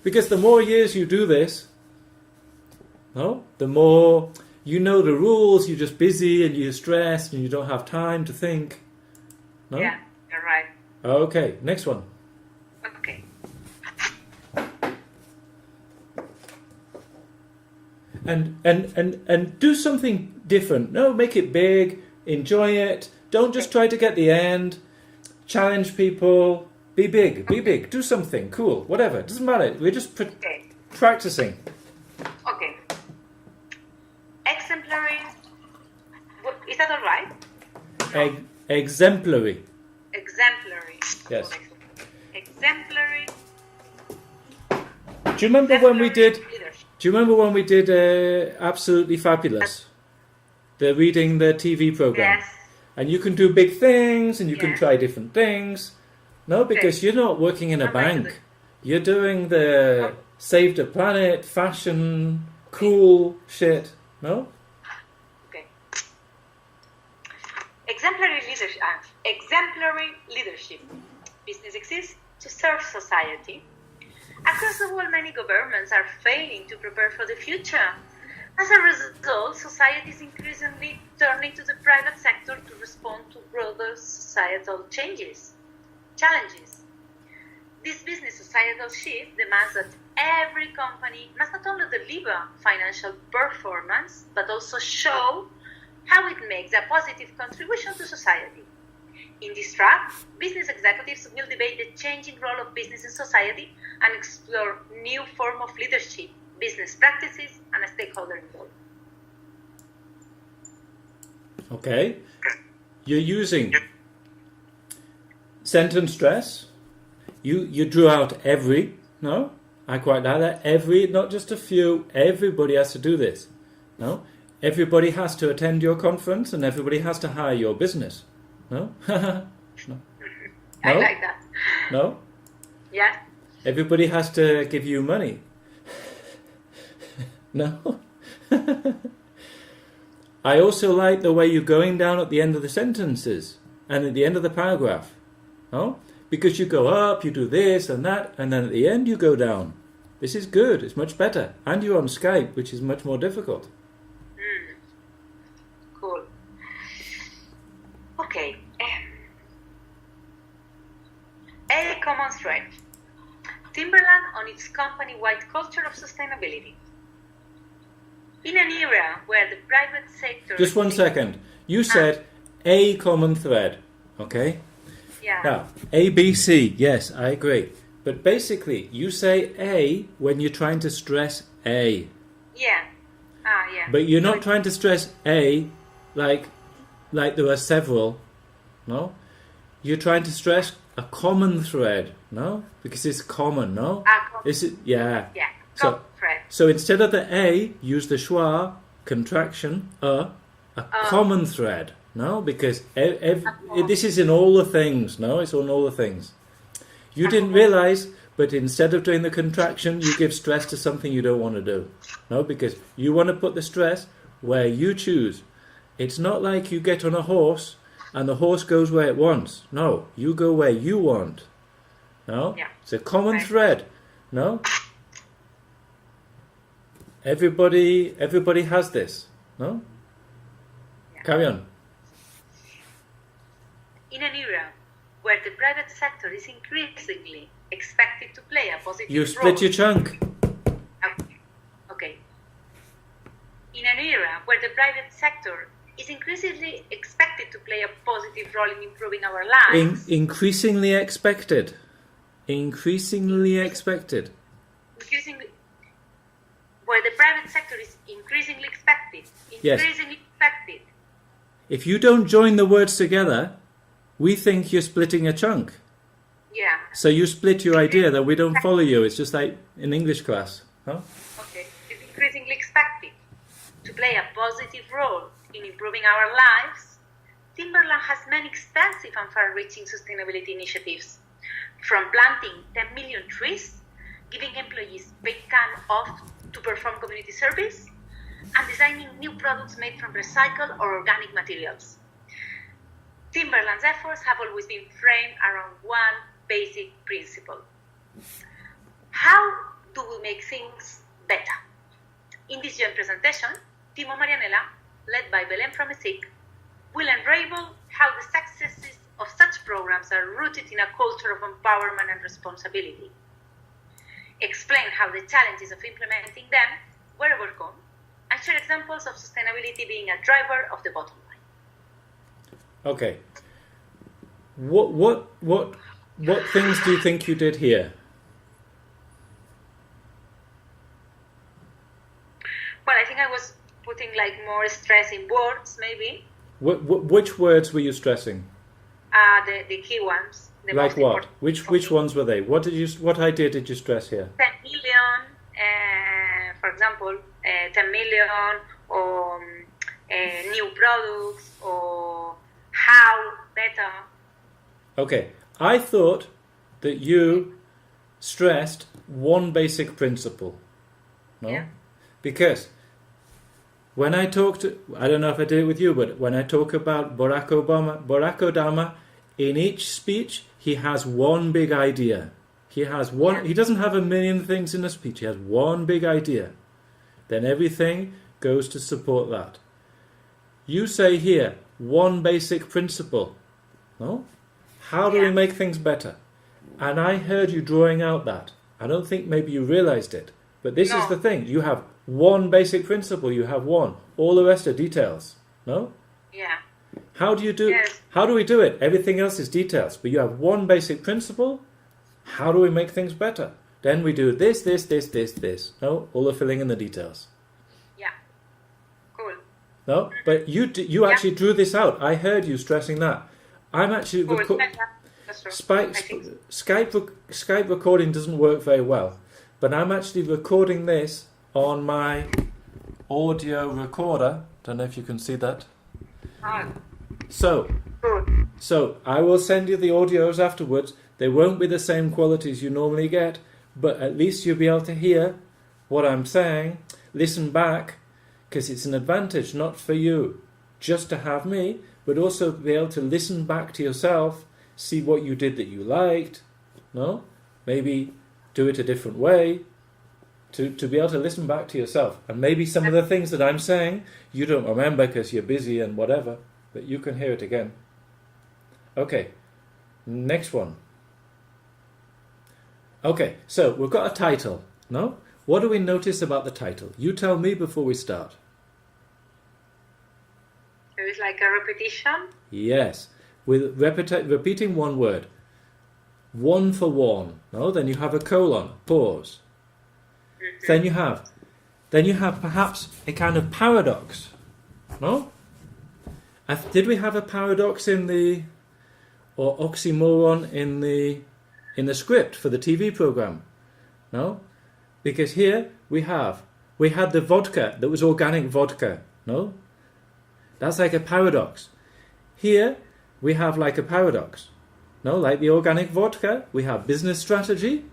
Because the more years you do this, no, the more you know the rules. You're just busy and you're stressed and you don't have time to think. No? Yeah, you're right. Okay, next one. Okay. And do something different. No, make it big. Enjoy it. Don't just try to get the end. Challenge people. Be big. Be big. Do something cool. Whatever. Doesn't matter. We're just practicing. Okay. Exemplary. Is that all right? Exemplary. Exemplary. Yes. Exemplary. Do you remember when we did? Leadership. Do you remember when we did Absolutely Fabulous? The reading the TV program. Yes. And you can do big things and you can Yes. try different things. No, because you're not working in a bank. You're doing the save the planet, fashion, cool shit. No? Okay. Exemplary leadership. Exemplary leadership. Business exists to serve society. Across the world, many governments are failing to prepare for the future. As a result, society is increasingly turning to the private sector to respond to broader societal challenges. This business societal shift demands that every company must not only deliver financial performance, but also show how it makes a positive contribution to society. In this track, business executives will debate the changing role of business in society and explore new forms of leadership, business practices, and stakeholder involvement. Okay. You're using sentence stress. You drew out every. No? I quite like that. Every, not just a few. Everybody has to do this. No? Everybody has to attend your conference and everybody has to hire your business. No? No? I like that. No? Yeah. Everybody has to give you money. No? I also like the way you're going down at the end of the sentences and at the end of the paragraph. No? Because you go up, you do this and that, and then at the end you go down. This is good. It's much better. And you're on Skype, which is much more difficult. Cool. Okay. A common thread. Timberland on its company-wide culture of sustainability. In an era where the private sector... Just one second. You said a common thread, okay? Yeah. Now, A, B, C, yes, I agree. But basically, you say A when you're trying to stress A. Yeah. Yeah. But you're not trying to stress A like there are several, no? You're trying to stress a common thread, no? Because it's common, no? Is it? Yeah. Yeah. Common thread. So instead of the A, use the schwa contraction, a common thread, no? Because this is in all the things, no? It's on all the things. You didn't realize, but instead of doing the contraction, you give stress to something you don't want to do, no? Because you want to put the stress where you choose. It's not like you get on a horse and the horse goes where it wants. No, you go where you want. No? Yeah. It's a common thread. No? Everybody has this. No? Yeah. Carry on. In an era where the private sector is increasingly expected to play a positive role... You split your chunk. Okay. In an era where the private sector is increasingly expected to play a positive role in improving our lives... Increasingly expected. Increasingly expected. Where the private sector is increasingly expected. Increasingly expected. If you don't join the words together, we think you're splitting a chunk. Yeah. So you split your idea that we don't follow you. It's just like in English class. Huh? Okay. It's increasingly expected to play a positive role in improving our lives. Timberland has many extensive and far-reaching sustainability initiatives, from planting 10 million trees, giving employees paid time off to perform community service, and designing new products made from recycled or organic materials. Timberland's efforts have always been framed around one basic principle. How things better. In this joint presentation, Timo Marianella, led by Belén from ESIC, will unravel how the successes of such programs are rooted in a culture of empowerment and responsibility. Explain how the challenges of implementing them were overcome, and share examples of sustainability being a driver of the bottom line. Okay. What things do you think you did here? Well, I think I was putting like more stress in words, maybe. Which words were you stressing? The key ones. The Like most what? important. Which ones were they? What idea did you stress here? 10 million, for example, 10 million, or new products, or how better. Okay, I thought that you stressed one basic principle. No? Yeah. Because when I talked, I don't know if I did it with you, but when I talk about Barack Obama, in each speech, he has one big idea. He has one. Yeah. He doesn't have a million things in a speech. He has one big idea. Then everything goes to support that. You say here, one basic principle. No? How do we make things better? And I heard you drawing out that. I don't think maybe you realized it. But this is the thing. You have one basic principle. You have one. All the rest are details. No? Yeah. How do you do? Yes. How do we do it? Everything else is details. But you have one basic principle. How do we make things better? Then we do this. No? All the filling in the details. Yeah. Cool. No? But you actually drew this out. I heard you stressing that. I'm actually... Cool. That's true. Skype recording doesn't work very well, but I'm actually recording this on my audio recorder. Don't know if you can see that. So I will send you the audios afterwards. They won't be the same quality as you normally get, but at least you'll be able to hear what I'm saying. Listen back, because it's an advantage not for you just to have me, but also be able to listen back to yourself, see what you did that you liked, no? Maybe do it a different way, to be able to listen back to yourself. And maybe some of the things that I'm saying, you don't remember because you're busy and whatever, but you can hear it again. Okay, next one. Okay, so we've got a title, no? What do we notice about the title? You tell me before we start. There is like a repetition. Yes, with repeating one word. One for one. No, then you have a colon, pause. Mm-hmm. Then you have perhaps a kind of paradox. No? Did we have a paradox or oxymoron in the script for the TV program? No? Because here we had the vodka that was organic vodka. No? That's like a paradox. Here, we have like a paradox. No, like the organic vodka, we have business strategy,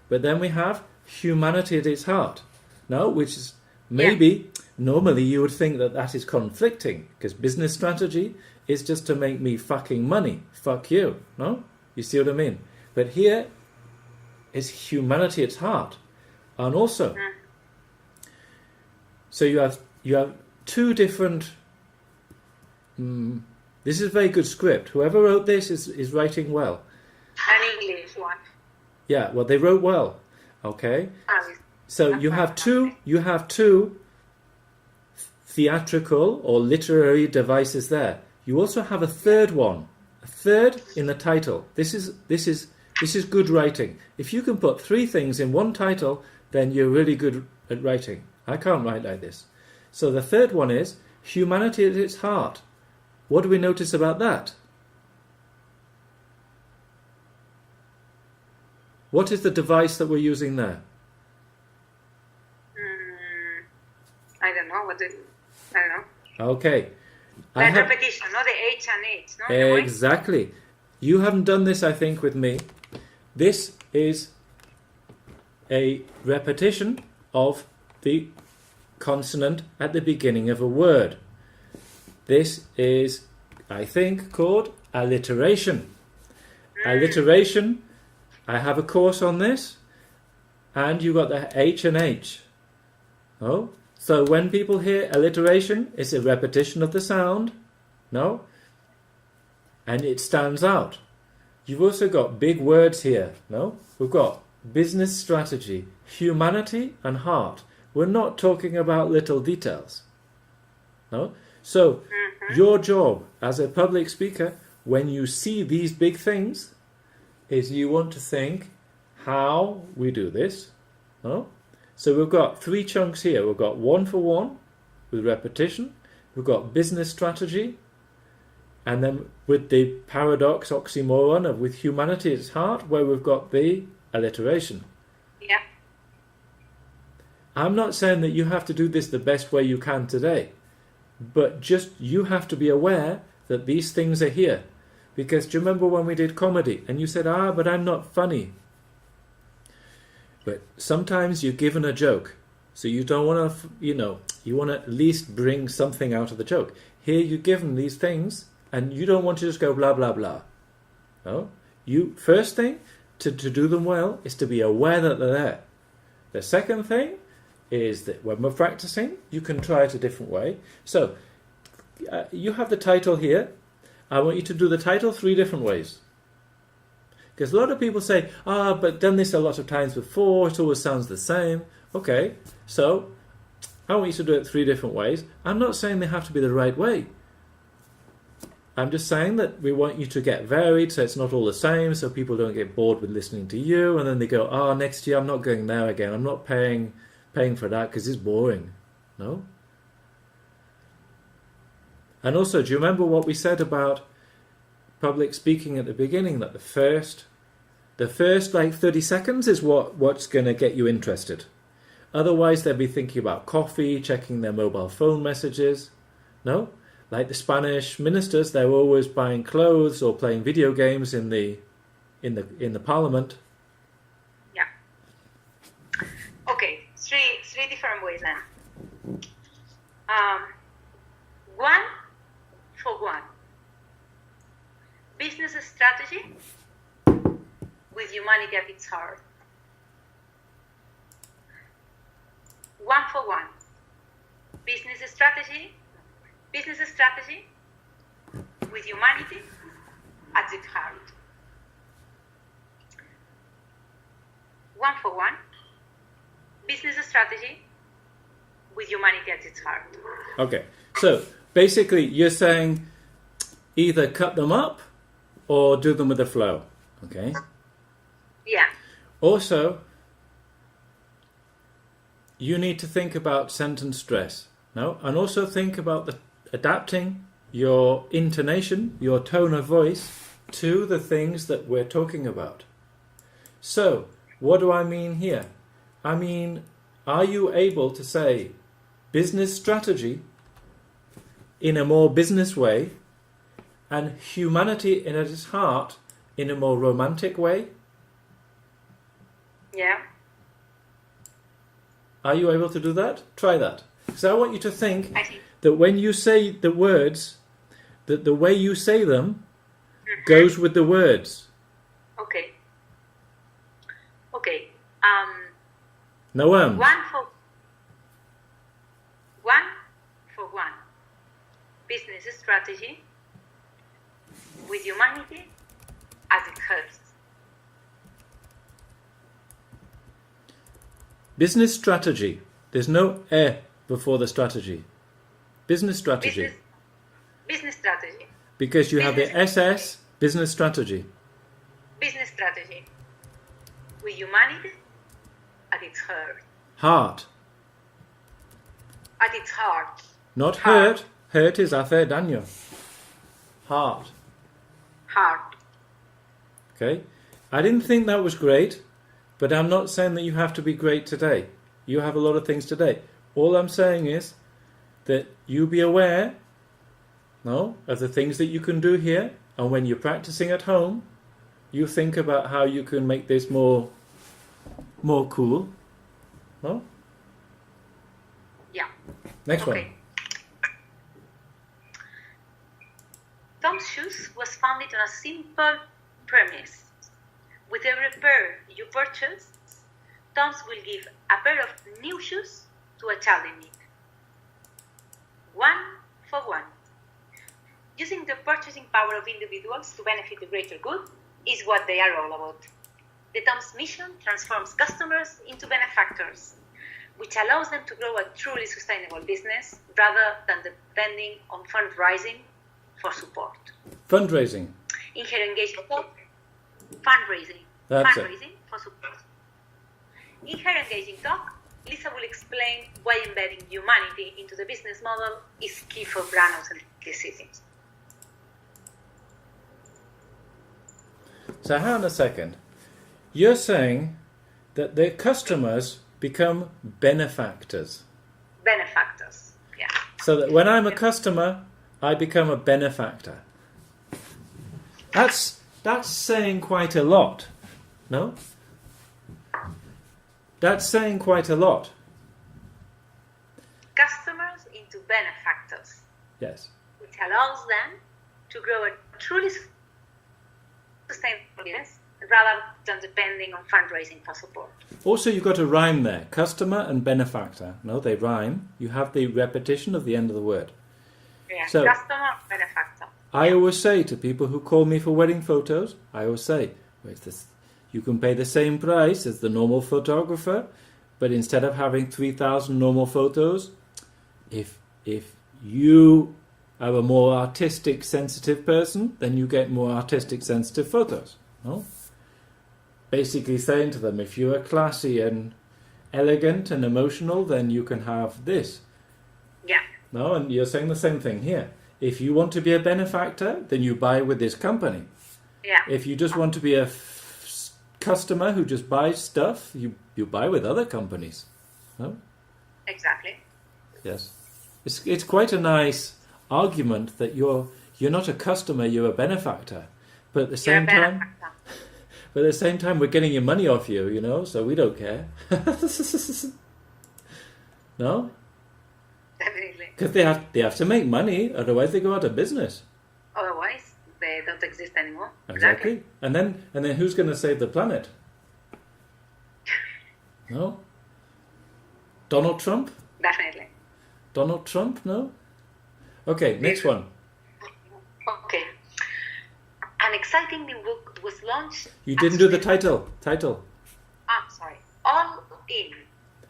but then we have humanity at its heart. No, which is maybe, normally you would think that is conflicting, because business strategy is just to make me fucking money. Fuck you. No? You see what I mean? But here is humanity at its heart. And also, so you have two different... this is a very good script. Whoever wrote this is writing well. An English one. Yeah, well, they wrote well. Okay. So you have two theatrical or literary devices there. You also have a third one. A third in the title. This is good writing. If you can put three things in one title, then you're really good at writing. I can't write like this. So the third one is humanity at its heart. What do we notice about that? What is the device that we're using there? I don't know. I don't know. Okay. Repetition, not the H and H. No? Exactly. You haven't done this, I think, with me. This is a repetition of the consonant at the beginning of a word. This is, I think, called alliteration. Alliteration, I have a course on this. and you got the H and H. Oh, so when people hear alliteration, it's a repetition of the sound. No? And it stands out. You've also got big words here. No? We've got business strategy, humanity and heart. We're not talking about little details. No? So, your job as a public speaker, when you see these big things, is you want to think how we do this. No? So we've got 3 chunks here. We've got 1-for-1 with repetition. We've got business strategy. And then with the paradox, oxymoron of with humanity at its heart, where we've got the alliteration. Yeah. I'm not saying that you have to do this the best way you can today. But just you have to be aware that these things are here. Because do you remember when we did comedy and you said, but I'm not funny. But sometimes you're given a joke. So you don't want to, you want to at least bring something out of the joke. Here you're given these things and you don't want to just go blah, blah, blah. No? First thing to do them well is to be aware that they're there. The second thing is that when we're practicing, you can try it a different way. So, you have the title here. I want you to do the title 3 different ways. Because a lot of people say, but done this a lot of times before, it always sounds the same. Okay, so I want you to do it 3 different ways. I'm not saying they have to be the right way. I'm just saying that we want you to get varied, so it's not all the same, so people don't get bored with listening to you, and then they go, next year I'm not going there again. I'm not paying for that because it's boring. No? And also, do you remember what we said about public speaking at the beginning? That the first like 30 seconds is what's going to get you interested. Otherwise, they'll be thinking about coffee, checking their mobile phone messages. No? Like the Spanish ministers, they're always buying clothes or playing video games in the parliament. Yeah. Okay. Three different ways then. 1-for-1. Business strategy with humanity at its heart. 1-for-1. Business strategy with humanity at its heart. 1-for-1. Business strategy with humanity at its heart. Okay, so basically you're saying either cut them up or do them with the flow. Okay? Yeah. Also, you need to think about sentence stress. No? And also think about adapting your intonation, your tone of voice to the things that we're talking about. So, what do I mean here? I mean, are you able to say business strategy in a more business way and humanity in its heart in a more romantic way? Yeah. Are you able to do that? Try that. So I want you to think that when you say the words, that the way you say them goes with the words. Okay. No. 1-for-1. Business strategy with humanity as it hurts. Business strategy. There's no before the strategy. Business strategy. Business strategy. Because you have the SS, business strategy. Business strategy with humanity at its heart. Heart. At its heart. Not hurt. Hurt is hacer daño. Heart. Heart. Okay? I didn't think that was great, but I'm not saying that you have to be great today. You have a lot of things today. All I'm saying is that you be aware, of the things that you can do here, and when you're practicing at home, you think about how you can make this more cool. No? Yeah. Next one. Tom's Shoes was founded on a simple premise. With every pair you purchase, Tom will give a pair of new shoes to a child in need. 1 for 1. Using the purchasing power of individuals to benefit the greater good is what they are all about. The Tom's mission transforms customers into benefactors, which allows them to grow a truly sustainable business rather than depending on fundraising for support. Fundraising. In her engagement talk, fundraising for support. In her engaging talk, Lisa will explain why embedding humanity into the business model is key for brand authenticity. So hang on a second. You're saying that the customers become benefactors. Benefactors, yeah. So that when I'm a customer, I become a benefactor. That's saying quite a lot, no? That's saying quite a lot. Customers into benefactors. Yes. Which allows them to grow a truly sustainable business rather than depending on fundraising for support. Also, you've got a rhyme there. Customer and benefactor. No, they rhyme. You have the repetition of the end of the word. Yeah, so, customer, benefactor. I always say to people who call me for wedding photos, I always say, where's this? You can pay the same price as the normal photographer, but instead of having 3,000 normal photos, if you are a more artistic, sensitive person, then you get more artistic, sensitive photos. No? Basically saying to them, if you are classy and elegant and emotional, then you can have this. Yeah. No, and you're saying the same thing here. If you want to be a benefactor, then you buy with this company. Yeah. If you just want to be a customer who just buys stuff, you buy with other companies. No? Exactly. Yes. It's quite a nice argument that you're not a customer, you're a benefactor. But at the same time, we're getting your money off you, you know, so we don't care. No? Definitely. Because they have to make money, otherwise they go out of business. Otherwise, they don't exist anymore. Exactly. And then who's going to save the planet? No? Donald Trump? Definitely. Donald Trump? No? Okay, next one. Okay. An exciting new book was launched. You didn't do the title. Sorry. All in.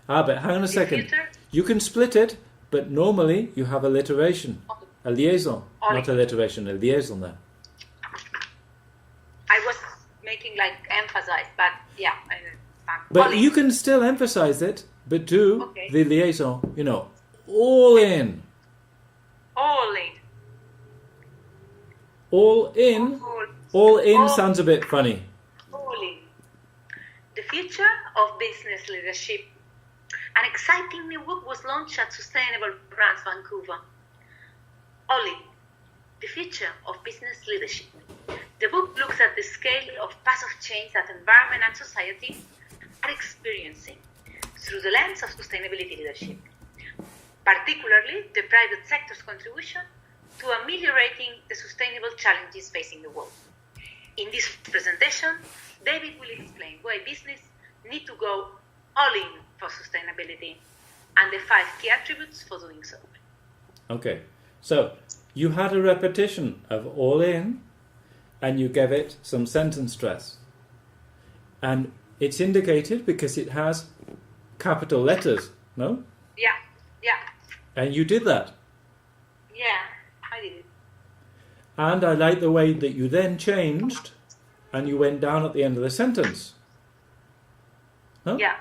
But hang on a second. You can split it, but normally you have alliteration. A liaison. Not alliteration, a liaison there. I was making emphasize, but yeah. But you can still emphasize it, but do the liaison, you know, all in. All in. All in sounds a bit funny. All in. The future of business leadership. An exciting new book was launched at Sustainable Brands Vancouver. All in. The future of business leadership. The book looks at the scale of passive change that environment and society are experiencing through the lens of sustainability leadership, particularly the private sector's contribution to ameliorating the sustainable challenges facing the world. In this presentation, David will explain why business need to go all in for sustainability and the 5 key attributes for doing so. Okay, so you had a repetition of all in and you gave it some sentence stress. And it's indicated because it has capital letters, no? Yeah. And you did that. Yeah, I did it. And I like the way that you then changed and you went down at the end of the sentence. Huh? Yeah.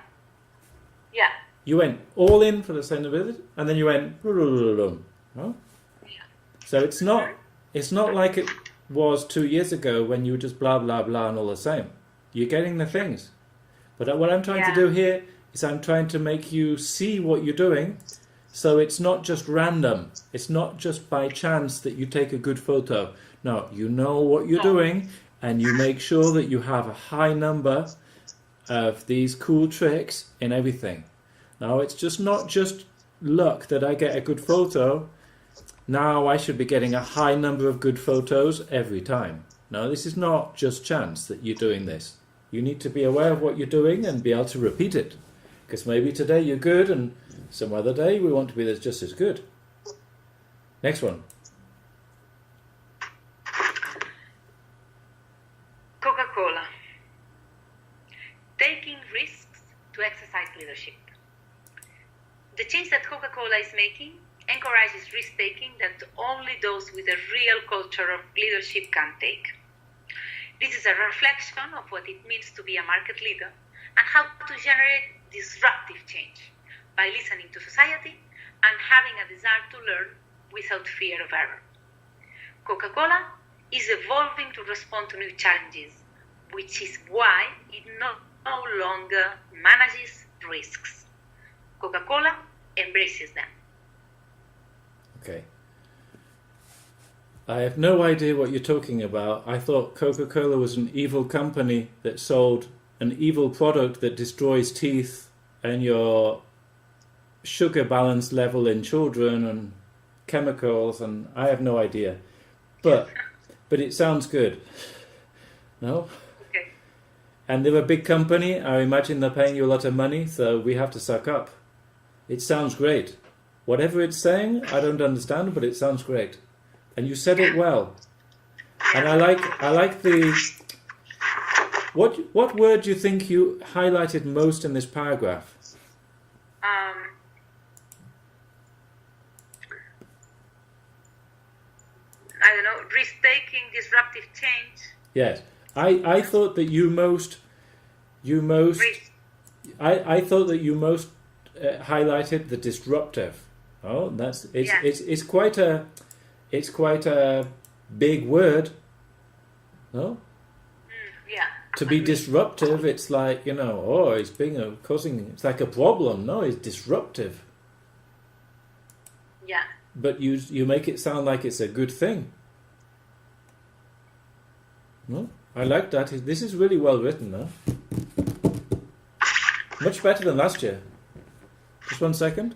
You went all in for the sustainability and then you went no? So it's not like it was 2 years ago when you were just blah blah blah and all the same. You're getting the things. But what I'm trying to do here is I'm trying to make you see what you're doing, so it's not just random. It's not just by chance that you take a good photo. No, you know what you're doing and you make sure that you have a high number of these cool tricks in everything. Now, it's just not just luck that I get a good photo. Now I should be getting a high number of good photos every time. No, this is not just chance that you're doing this. You need to be aware of what you're doing and be able to repeat it. Because maybe today you're good and some other day we want to be just as good. Next one. Coca-Cola. Taking risks to exercise leadership. The change that Coca-Cola is making encourages risk-taking that only those with a real culture of leadership can take. This is a reflection of what it means to be a market leader and how to generate disruptive change by listening to society and having a desire to learn without fear of error. Coca-Cola is evolving to respond to new challenges, which is why it no longer manages risks. Coca-Cola embraces them. Okay. I have no idea what you're talking about. I thought Coca-Cola was an evil company that sold an evil product that destroys teeth and your sugar balance level in children and chemicals, and I have no idea. But it sounds good. No? Okay. And they're a big company. I imagine they're paying you a lot of money, so we have to suck up. It sounds great. Whatever it's saying, I don't understand, but it sounds great. And you said it well. And I like the... What word do you think you highlighted most in this paragraph? I don't know, risk-taking, disruptive change. Yes. I thought that I thought that you most highlighted the disruptive. Oh, it's quite a big word. No? Yeah. To be disruptive, it's like, it's it's like a problem. No, it's disruptive. Yeah. But you make it sound like it's a good thing. No? I like that. This is really well written, no? Much better than last year. Just one second.